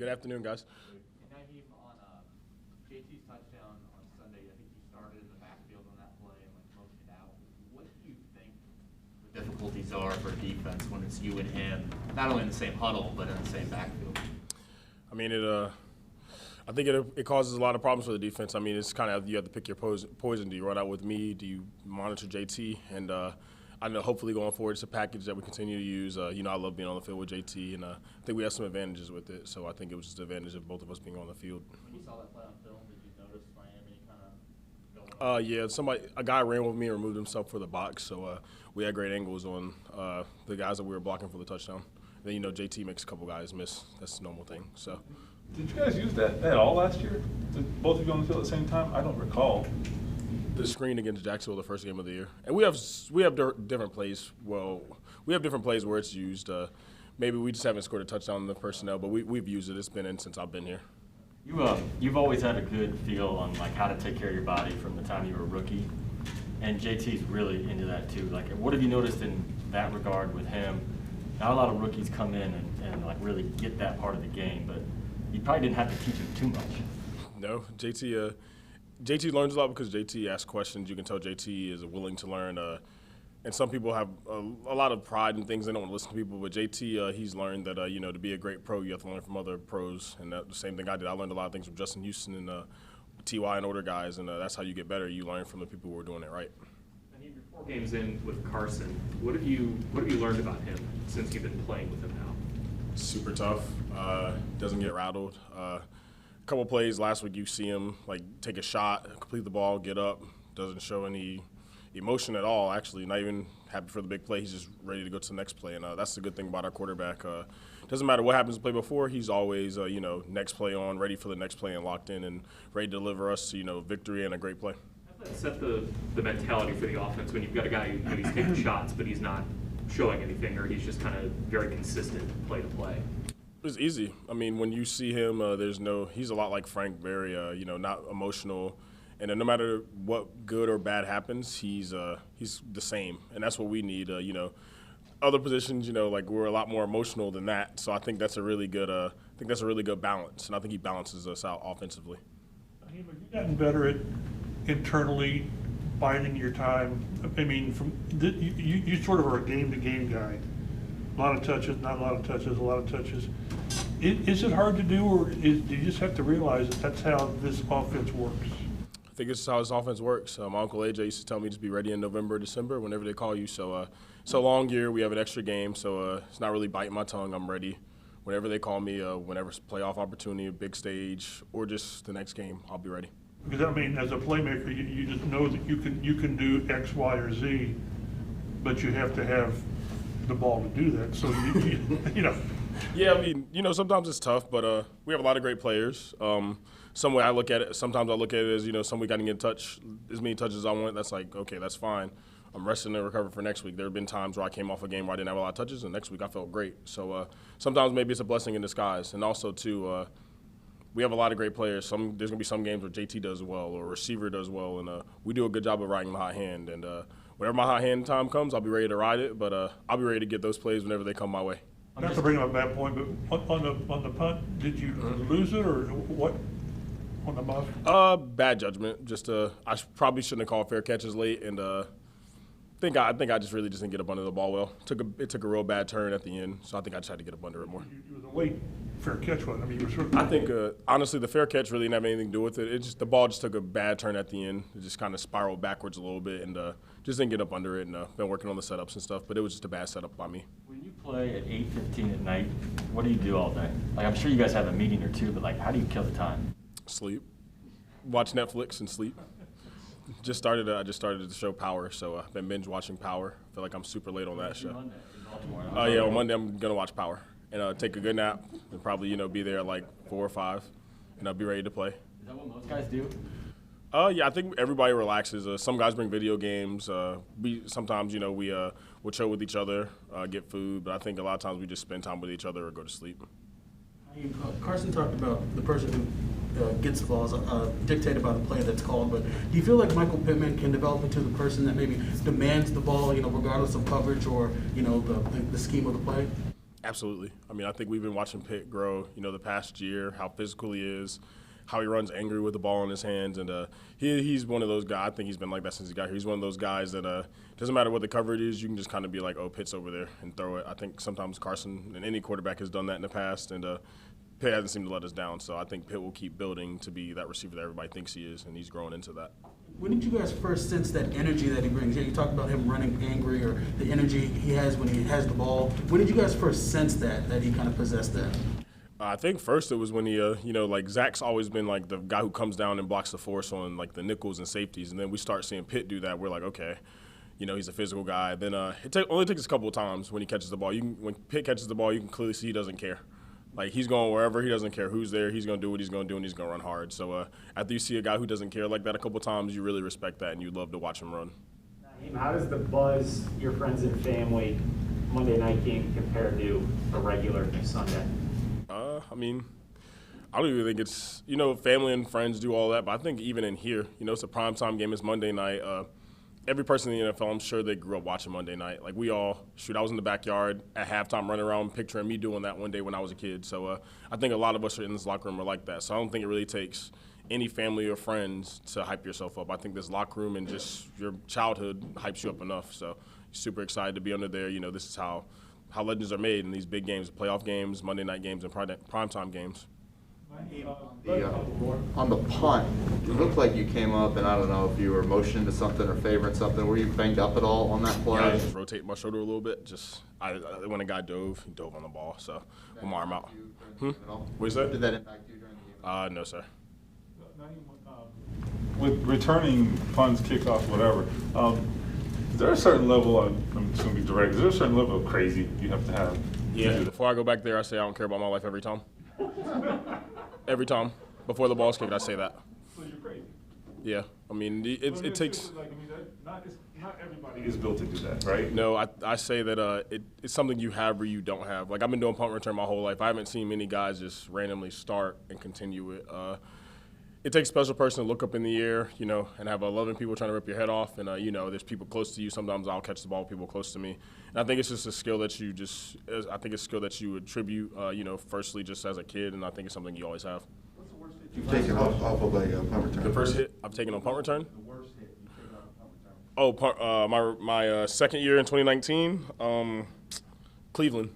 Good afternoon, guys. Nyheim, on JT's touchdown on Sunday, I think you started in the backfield on that play and motioned out. What do you think the difficulties are for defense when it's you and him, not only in the same huddle, but in the same backfield? I mean, I think it causes a lot of problems for the defense. I mean, it's kind of you have to pick your poison. Do you run out with me? Do you monitor JT? And I know hopefully going forward it's a package that we continue to use. I love being on the field with JT, and I think we have some advantages with it. So I think it was just an advantage of both of us being on the field. When you saw that play on film, did you notice Miami kind of going on? Yeah, a guy ran with me and removed himself for the box. So we had great angles on the guys that we were blocking for the touchdown. Then JT makes a couple guys miss. That's a normal thing. So. Did you guys use that at all last year? Did both of you on the field at the same time? I don't recall. The screen against Jacksonville, the first game of the year, and we have different plays. Well, we have different plays where it's used. Maybe we just haven't scored a touchdown in the personnel, but we've used it. It's been in since I've been here. You've always had a good feel on how to take care of your body from the time you were a rookie, and JT's really into that too. What have you noticed in that regard with him? Not a lot of rookies come in and really get that part of the game, but you probably didn't have to teach him too much. No, JT learns a lot because JT asks questions. You can tell JT is willing to learn. And some people have a lot of pride in things. They don't want to listen to people. But JT, he's learned that, to be a great pro, you have to learn from other pros. And the same thing I did. I learned a lot of things from Justin Houston and T.Y. and older guys. And that's how you get better. You learn from the people who are doing it right. And you're 4 games in with Carson. What have you learned about him since you've been playing with him now? Super tough. Doesn't get rattled. A couple plays last week, you see him take a shot, complete the ball, get up. Doesn't show any emotion at all. Actually, not even happy for the big play. He's just ready to go to the next play, and that's the good thing about our quarterback. Doesn't matter what happens the play before. He's always next play on, ready for the next play, and locked in, and ready to deliver us victory and a great play. How does that set the mentality for the offense when you've got a guy who's taking shots, but he's not showing anything, or he's just kind of very consistent play to play? It's easy. I mean, when you see him, he's a lot like Frank, very, not emotional. And no matter what good or bad happens, he's the same. And that's what we need. Other positions, we're a lot more emotional than that. So I think that's a really good, balance. And I think he balances us out offensively. Have you gotten better at internally biding your time? I mean, you sort of are a game-to-game guy. A lot of touches, not a lot of touches, a lot of touches. Is it hard to do, or do you just have to realize that that's how this offense works? I think it's how this offense works. My Uncle AJ used to tell me just be ready in November, December, whenever they call you. So it's a long year. We have an extra game, so it's not really biting my tongue. I'm ready. Whenever they call me, whenever it's a playoff opportunity, a big stage, or just the next game, I'll be ready. Because, I mean, as a playmaker, you just know that you can do X, Y, or Z, but you have to have the ball to do that. So, Yeah, I mean, sometimes it's tough, but we have a lot of great players. Some way I look at it, sometimes I look at it as, some week I can get as many touches as I want. That's okay, that's fine. I'm resting and recovering for next week. There have been times where I came off a game where I didn't have a lot of touches, and next week I felt great. So sometimes maybe it's a blessing in disguise. And also, too, we have a lot of great players. There's going to be some games where JT does well or receiver does well, and we do a good job of riding the hot hand. And whenever my hot hand time comes, I'll be ready to ride it, but I'll be ready to get those plays whenever they come my way. Not to bring up a bad point, but on the punt, did you lose it or what? On the muff? Bad judgment. Just I probably shouldn't have called fair catches late, and I think I just really didn't get up under the ball well. It took a real bad turn at the end, so I think I just had to get up under it more. It was a late fair catch one. I mean, you were sort of. I think honestly, the fair catch really didn't have anything to do with it. The ball just took a bad turn at the end. It just kind of spiraled backwards a little bit, and just didn't get up under it. And been working on the setups and stuff, but it was just a bad setup by me. When you play at 8:15 at night, what do you do all day? I'm sure you guys have a meeting or two, but how do you kill the time? Sleep, watch Netflix, and sleep. I just started the show Power, so I've been binge watching Power. I feel like I'm super late on that show. Monday in Baltimore. Yeah, on Monday I'm gonna watch Power and take a good nap and probably be there at 4 or 5, and I'll be ready to play. Is that what most guys do? Yeah, I think everybody relaxes. Some guys bring video games. Sometimes we'll chill with each other, get food, but I think a lot of times we just spend time with each other or go to sleep. Carson talked about the person who gets the balls dictated by the play that's called, but do you feel like Michael Pittman can develop into the person that maybe demands the ball, regardless of coverage or, the scheme of the play? Absolutely. I mean, I think we've been watching Pitt grow, the past year, how physical he is, how he runs angry with the ball in his hands. And he's one of those guys, I think he's been like that since he got here. He's one of those guys that doesn't matter what the coverage is, you can just kind of be like, oh, Pitt's over there and throw it. I think sometimes Carson and any quarterback has done that in the past, and Pitt hasn't seemed to let us down. So I think Pitt will keep building to be that receiver that everybody thinks he is, and he's growing into that. When did you guys first sense that energy that he brings? Yeah, you talked about him running angry or the energy he has when he has the ball. When did you guys first sense that he kind of possessed that? I think first it was when he, like Zach's always been like the guy who comes down and blocks the force on like the nickels and safeties, and then we start seeing Pitt do that. We're like, okay, he's a physical guy. Then it only takes a couple of times when he catches the ball. When Pitt catches the ball, you can clearly see he doesn't care. Like, he's going wherever. He doesn't care who's there. He's going to do what he's going to do, and he's going to run hard. So after you see a guy who doesn't care like that a couple times, you really respect that, and you love to watch him run. Nyheim, how does the buzz, your friends and family, Monday night game compare to a regular Sunday? I mean, I don't even think it's, family and friends do all that, but I think even in here, it's a primetime game. It's Monday night. Every person in the NFL, I'm sure they grew up watching Monday night. Like, I was in the backyard at halftime running around picturing me doing that one day when I was a kid. So I think a lot of us in this locker room are like that. So I don't think it really takes any family or friends to hype yourself up. I think this locker room and just your childhood hypes you up enough. So super excited to be under there. This is how legends are made in these big games, playoff games, Monday night games, and primetime games. On the punt, it looked like you came up, and I don't know if you were motioning to something or favoring something. Were you banged up at all on that play? Yeah, I just rotated my shoulder a little bit. When a guy dove, he dove on the ball, so with my arm out. What is that? Did that impact you during the game? No, sir. With returning punts, kickoffs, whatever, is there a certain level of, I'm just going to be direct, is there a certain level of crazy you have to have? Yeah, before I go back there, I say I don't care about my life every time. Every time. Before the ball's kicked, I say that. So you're crazy. Yeah. I mean, it takes... Not everybody is built to do that, right? No, I say that it's something you have or you don't have. Like, I've been doing punt return my whole life. I haven't seen many guys just randomly start and continue it. It takes a special person to look up in the air, and have 11 people trying to rip your head off. And, there's people close to you. Sometimes I'll catch the ball with people close to me. And I think it's just a skill that you attribute, firstly just as a kid. And I think it's something you always have. What's the worst hit you've taken off of a punt return? The first hit I've taken on punt return? The worst hit you've taken off a punt return? My second year in 2019, Cleveland.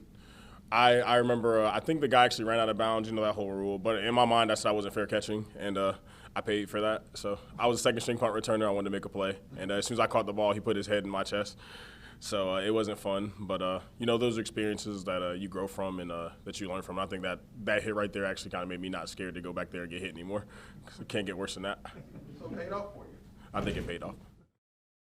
I remember, I think the guy actually ran out of bounds, that whole rule. But in my mind, I said I wasn't fair catching, and I paid for that. So I was a second-string punt returner. I wanted to make a play. And as soon as I caught the ball, he put his head in my chest. So it wasn't fun. But, those are experiences that you grow from and that you learn from. I think that hit right there actually kind of made me not scared to go back there and get hit anymore, because it can't get worse than that. So it paid off for you? I think it paid off.